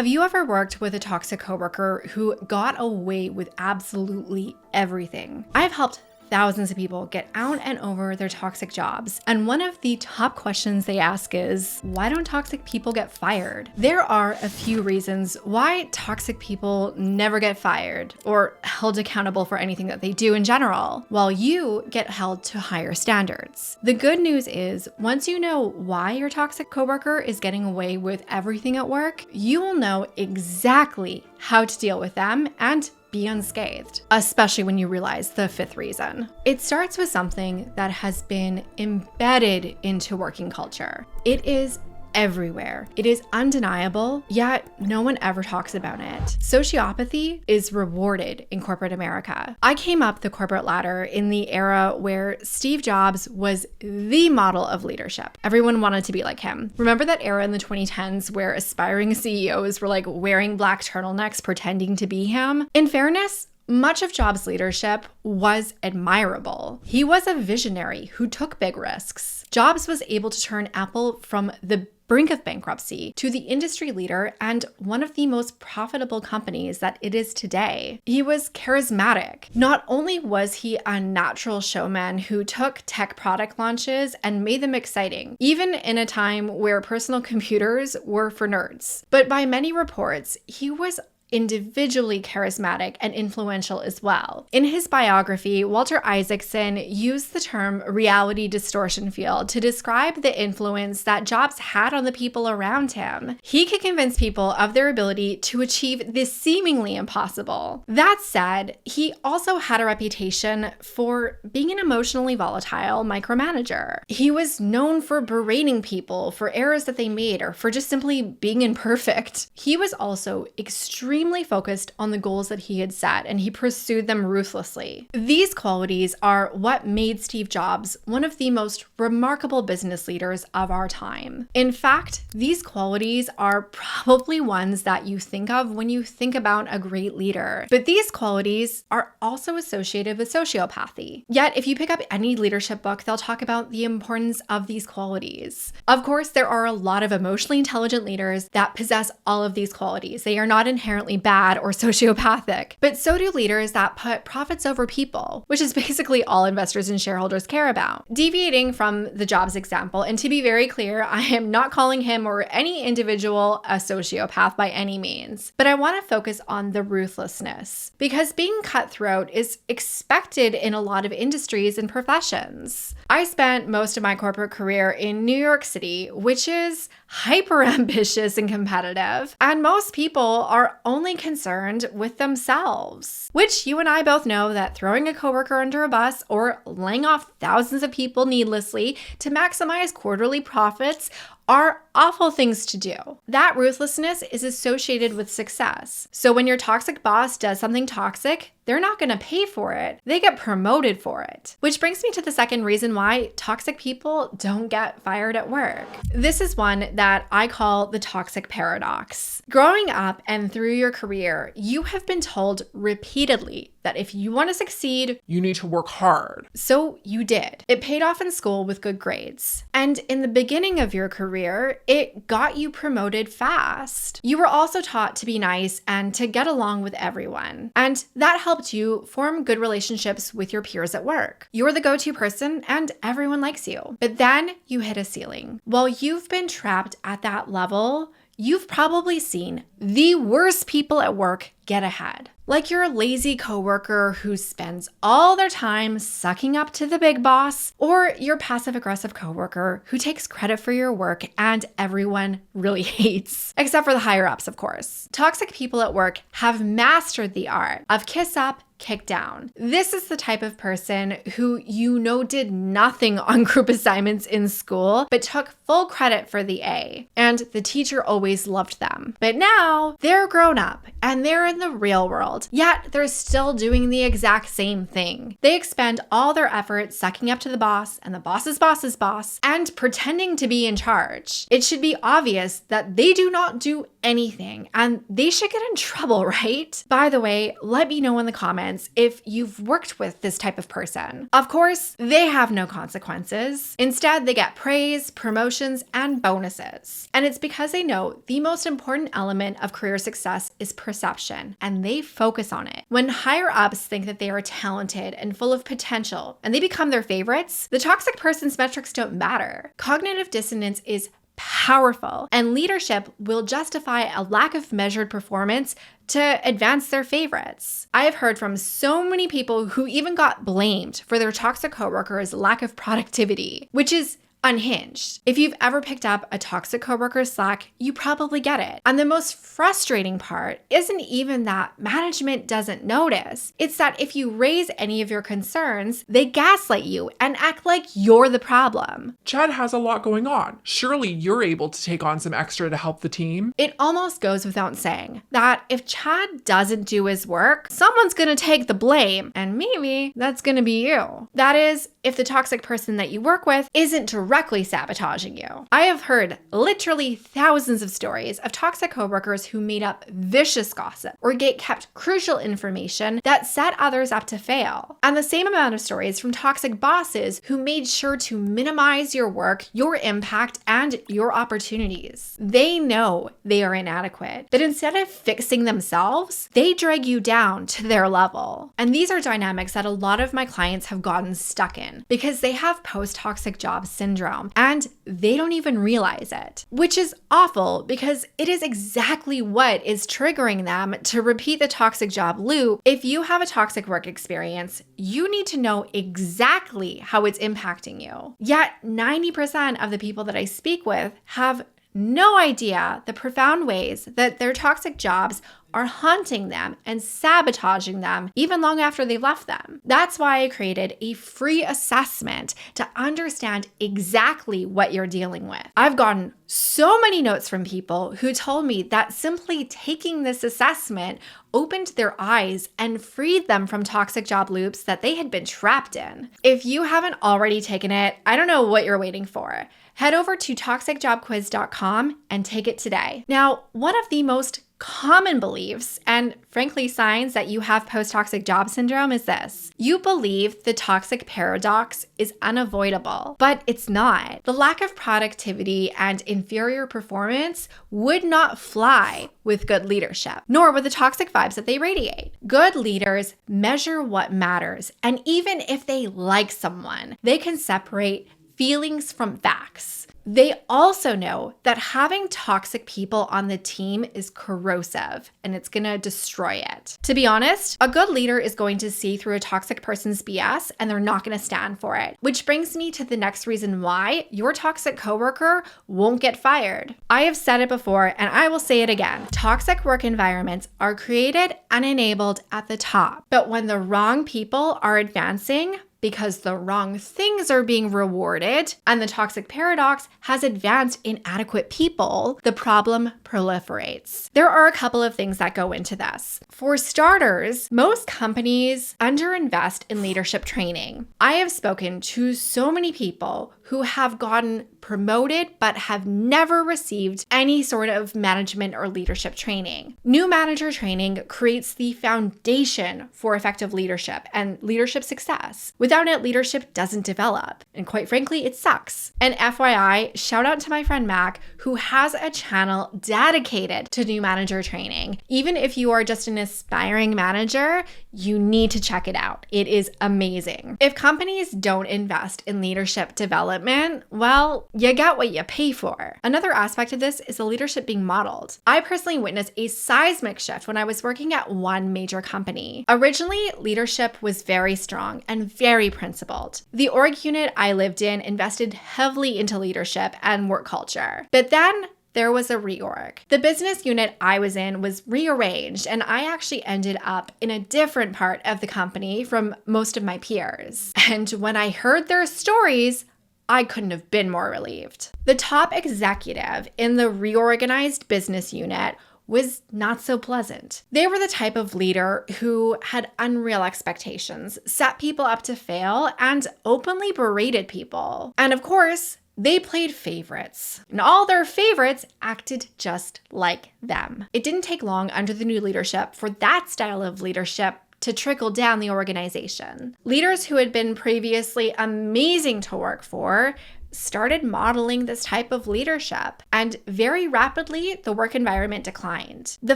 Have you ever worked with a toxic coworker who got away with absolutely everything? I've helped thousands of people get out and over their toxic jobs. And one of the top questions they ask is, why don't toxic people get fired? There are a few reasons why toxic people never get fired or held accountable for anything that they do in general, while you get held to higher standards. The good news is, once you know why your toxic coworker is getting away with everything at work, you will know exactly how to deal with them and be unscathed, especially when you realize the fifth reason. It starts with something that has been embedded into working culture. It is everywhere. It is undeniable, yet no one ever talks about it. Sociopathy is rewarded in corporate America. I came up the corporate ladder in the era where Steve Jobs was the model of leadership. Everyone wanted to be like him. Remember that era in the 2010s where aspiring CEOs were like wearing black turtlenecks pretending to be him? In fairness, much of Jobs' leadership was admirable. He was a visionary who took big risks. Jobs was able to turn Apple from the brink of bankruptcy to the industry leader and one of the most profitable companies that it is today. He was charismatic. Not only was he a natural showman who took tech product launches and made them exciting, even in a time where personal computers were for nerds, but by many reports, he was individually charismatic and influential as well. In his biography, Walter Isaacson used the term reality distortion field to describe the influence that Jobs had on the people around him. He could convince people of their ability to achieve the seemingly impossible. That said, he also had a reputation for being an emotionally volatile micromanager. He was known for berating people for errors that they made or for just simply being imperfect. He was also extremely focused on the goals that he had set, and he pursued them ruthlessly. These qualities are what made Steve Jobs one of the most remarkable business leaders of our time. In fact, these qualities are probably ones that you think of when you think about a great leader. But these qualities are also associated with sociopathy. Yet, if you pick up any leadership book, they'll talk about the importance of these qualities. Of course, there are a lot of emotionally intelligent leaders that possess all of these qualities. They are not inherently bad or sociopathic, but so do leaders that put profits over people, which is basically all investors and shareholders care about. Deviating from the Jobs example, and to be very clear, I am not calling him or any individual a sociopath by any means, but I want to focus on the ruthlessness, because being cutthroat is expected in a lot of industries and professions. I spent most of my corporate career in New York City, which is hyper ambitious and competitive, and most people are only concerned with themselves, which you and I both know that throwing a coworker under a bus or laying off thousands of people needlessly to maximize quarterly profits are awful things to do. That ruthlessness is associated with success. So when your toxic boss does something toxic, they're not going to pay for it. They get promoted for it. Which brings me to the second reason why toxic people don't get fired at work. This is one that I call the toxic paradox. Growing up and through your career, you have been told repeatedly that if you want to succeed, you need to work hard. So you did. It paid off in school with good grades. And in the beginning of your career, it got you promoted fast. You were also taught to be nice and to get along with everyone. And that helped you form good relationships with your peers at work. You're the go-to person and everyone likes you. But then you hit a ceiling. While you've been trapped at that level, you've probably seen the worst people at work get ahead. Like your lazy coworker who spends all their time sucking up to the big boss, or your passive-aggressive coworker who takes credit for your work and everyone really hates. Except for the higher-ups, of course. Toxic people at work have mastered the art of kiss up, kick down. This is the type of person who you know did nothing on group assignments in school, but took full credit for the A. And the teacher always loved them. But now they're grown up and they're in the real world, yet they're still doing the exact same thing. They expend all their effort sucking up to the boss and the boss's boss's boss and pretending to be in charge. It should be obvious that they do not do anything, and they should get in trouble, right? By the way, let me know in the comments if you've worked with this type of person. Of course, they have no consequences. Instead, they get praise, promotions, and bonuses. And it's because they know the most important element of career success is perception, and they focus on it. When higher ups think that they are talented and full of potential, and they become their favorites, the toxic person's metrics don't matter. Cognitive dissonance is powerful, and leadership will justify a lack of measured performance to advance their favorites. I have heard from so many people who even got blamed for their toxic coworkers' lack of productivity, which is unhinged. If you've ever picked up a toxic coworker's slack, you probably get it. And the most frustrating part isn't even that management doesn't notice. It's that if you raise any of your concerns, they gaslight you and act like you're the problem. Chad has a lot going on. Surely you're able to take on some extra to help the team. It almost goes without saying that if Chad doesn't do his work, someone's gonna take the blame, and maybe that's gonna be you. That is, if the toxic person that you work with isn't directly sabotaging you. I have heard literally thousands of stories of toxic coworkers who made up vicious gossip or kept crucial information that set others up to fail. And the same amount of stories from toxic bosses who made sure to minimize your work, your impact, and your opportunities. They know they are inadequate, but instead of fixing themselves, they drag you down to their level. And these are dynamics that a lot of my clients have gotten stuck in because they have post-toxic job syndrome and they don't even realize it, which is awful because it is exactly what is triggering them to repeat the toxic job loop. If you have a toxic work experience, you need to know exactly how it's impacting you. Yet 90% of the people that I speak with have no idea the profound ways that their toxic jobs are haunting them and sabotaging them even long after they've left them. That's why I created a free assessment to understand exactly what you're dealing with. I've gotten so many notes from people who told me that simply taking this assessment opened their eyes and freed them from toxic job loops that they had been trapped in. If you haven't already taken it, I don't know what you're waiting for. Head over to toxicjobquiz.com and take it today. Now, one of the most common beliefs and frankly signs that you have post-toxic job syndrome is this. You believe the toxic paradox is unavoidable, but it's not. The lack of productivity and inferior performance would not fly with good leadership, nor with the toxic vibes that they radiate. Good leaders measure what matters, and even if they like someone, they can separate feelings from facts. They also know that having toxic people on the team is corrosive and it's gonna destroy it. To be honest, a good leader is going to see through a toxic person's BS and they're not gonna stand for it. Which brings me to the next reason why your toxic coworker won't get fired. I have said it before and I will say it again. Toxic work environments are created and enabled at the top, but when the wrong people are advancing, because the wrong things are being rewarded and the toxic paradox has advanced inadequate people, the problem proliferates. There are a couple of things that go into this. For starters, most companies underinvest in leadership training. I have spoken to so many people who have gotten promoted but have never received any sort of management or leadership training. New manager training creates the foundation for effective leadership and leadership success. Without it, leadership doesn't develop. And quite frankly, it sucks. And FYI, shout out to my friend Mac, who has a channel dedicated to new manager training. Even if you are just an aspiring manager, you need to check it out. It is amazing. If companies don't invest in leadership development, well, you get what you pay for. Another aspect of this is the leadership being modeled. I personally witnessed a seismic shift when I was working at one major company. Originally, leadership was very strong and very principled. The org unit I lived in invested heavily into leadership and work culture. But then there was a reorg. The business unit I was in was rearranged, and I actually ended up in a different part of the company from most of my peers. And when I heard their stories, I couldn't have been more relieved. The top executive in the reorganized business unit was not so pleasant. They were the type of leader who had unreal expectations, set people up to fail, and openly berated people. And of course, They played favorites, and all their favorites acted just like them. It didn't take long under the new leadership for that style of leadership to trickle down the organization. Leaders who had been previously amazing to work for started modeling this type of leadership, and very rapidly the work environment declined. The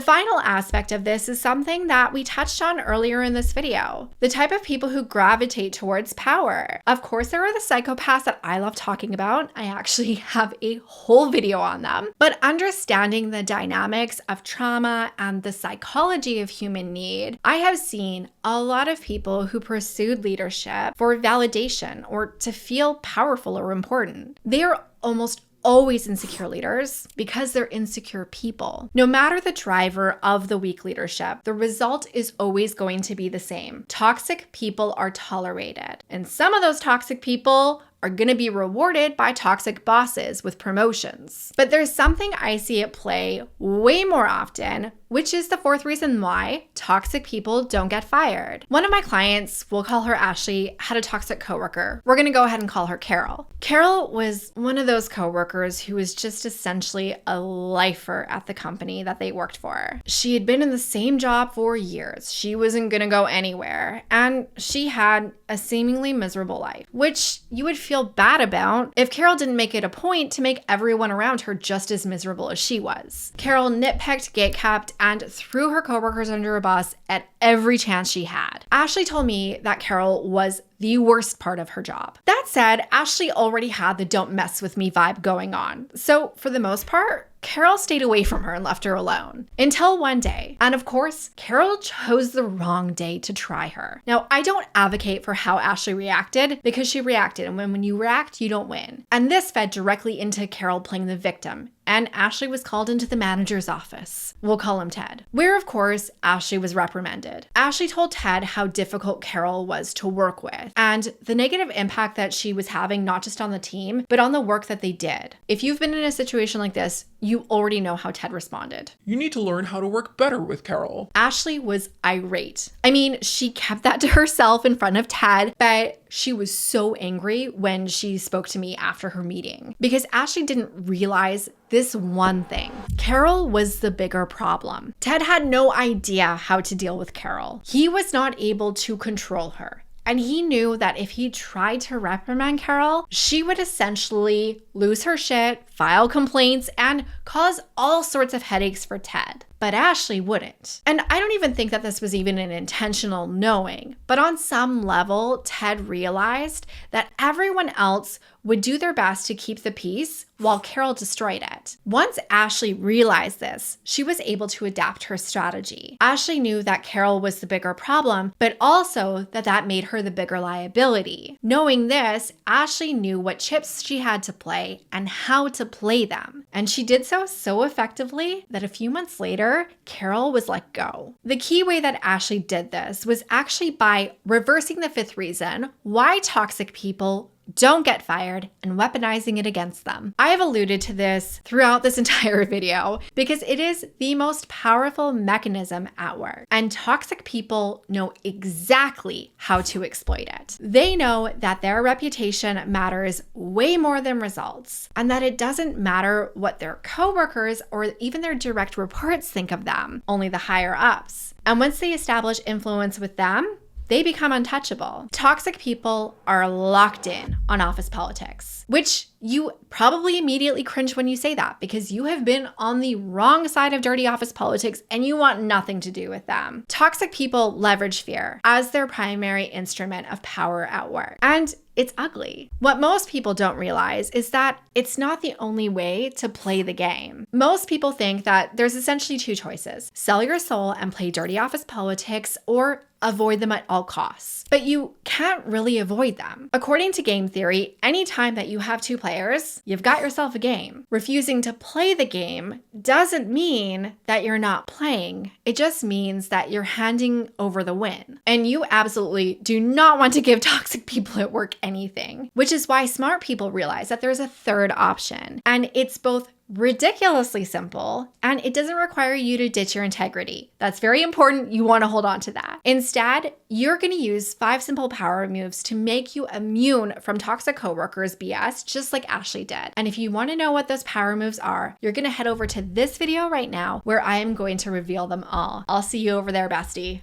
final aspect of this is something that we touched on earlier in this video, the type of people who gravitate towards power. Of course, there are the psychopaths that I love talking about. I actually have a whole video on them. But understanding the dynamics of trauma and the psychology of human need, I have seen a lot of people who pursued leadership for validation or to feel powerful or important. They are almost always insecure leaders because they're insecure people. No matter the driver of the weak leadership, the result is always going to be the same. Toxic people are tolerated, and some of those toxic people are going to be rewarded by toxic bosses with promotions. But there's something I see at play way more often, which is the fourth reason why toxic people don't get fired. One of my clients, we'll call her Ashley, had a toxic coworker. We're going to go ahead and call her Carol. Carol was one of those coworkers who was just essentially a lifer at the company that they worked for. She had been in the same job for years. She wasn't going to go anywhere, and she had a seemingly miserable life, which you would feel bad about if Carol didn't make it a point to make everyone around her just as miserable as she was. Carol nitpicked, gatekept, and threw her coworkers under a bus at every chance she had. Ashley told me that Carol was the worst part of her job. That said, Ashley already had the don't mess with me vibe going on. So for the most part, Carol stayed away from her and left her alone until one day. And of course, Carol chose the wrong day to try her. Now, I don't advocate for how Ashley reacted because she reacted. And when you react, you don't win. And this fed directly into Carol playing the victim. And Ashley was called into the manager's office. We'll call him Ted, where of course, Ashley was reprimanded. Ashley told Ted how difficult Carol was to work with and the negative impact that she was having not just on the team, but on the work that they did. If you've been in a situation like this, you already know how Ted responded. You need to learn how to work better with Carol. Ashley was irate. I mean, she kept that to herself in front of Ted, but she was so angry when she spoke to me after her meeting because Ashley didn't realize this one thing. Carol was the bigger problem. Ted had no idea how to deal with Carol. He was not able to control her. And he knew that if he tried to reprimand Carol, she would essentially lose her shit, file complaints, and cause all sorts of headaches for Ted. But Ashley wouldn't. And I don't even think that this was even an intentional knowing, but on some level, Ted realized that everyone else would do their best to keep the peace while Carol destroyed it. Once Ashley realized this, she was able to adapt her strategy. Ashley knew that Carol was the bigger problem, but also that made her the bigger liability. Knowing this, Ashley knew what chips she had to play and how to play them. And she did so effectively that a few months later, Carol was let go. The key way that Ashley did this was actually by reversing the fifth reason why toxic people don't get fired and weaponizing it against them. I have alluded to this throughout this entire video because it is the most powerful mechanism at work, and toxic people know exactly how to exploit it. They know that their reputation matters way more than results, and that it doesn't matter what their coworkers or even their direct reports think of them, only the higher ups. And once they establish influence with them, they become untouchable. Toxic people are locked in on office politics, which you probably immediately cringe when you say that because you have been on the wrong side of dirty office politics and you want nothing to do with them. Toxic people leverage fear as their primary instrument of power at work. And it's ugly. What most people don't realize is that it's not the only way to play the game. Most people think that there's essentially two choices: sell your soul and play dirty office politics, or avoid them at all costs. But you can't really avoid them. According to game theory, anytime that you have two players, you've got yourself a game. Refusing to play the game doesn't mean that you're not playing. It just means that you're handing over the win. And you absolutely do not want to give toxic people at work anything, which is why smart people realize that there's a third option. And it's both ridiculously simple, and it doesn't require you to ditch your integrity. That's very important. You want to hold on to that. Instead, you're going to use 5 simple power moves to make you immune from toxic coworkers BS, just like Ashley did. And if you want to know what those power moves are, you're going to head over to this video right now where I am going to reveal them all. I'll see you over there, bestie.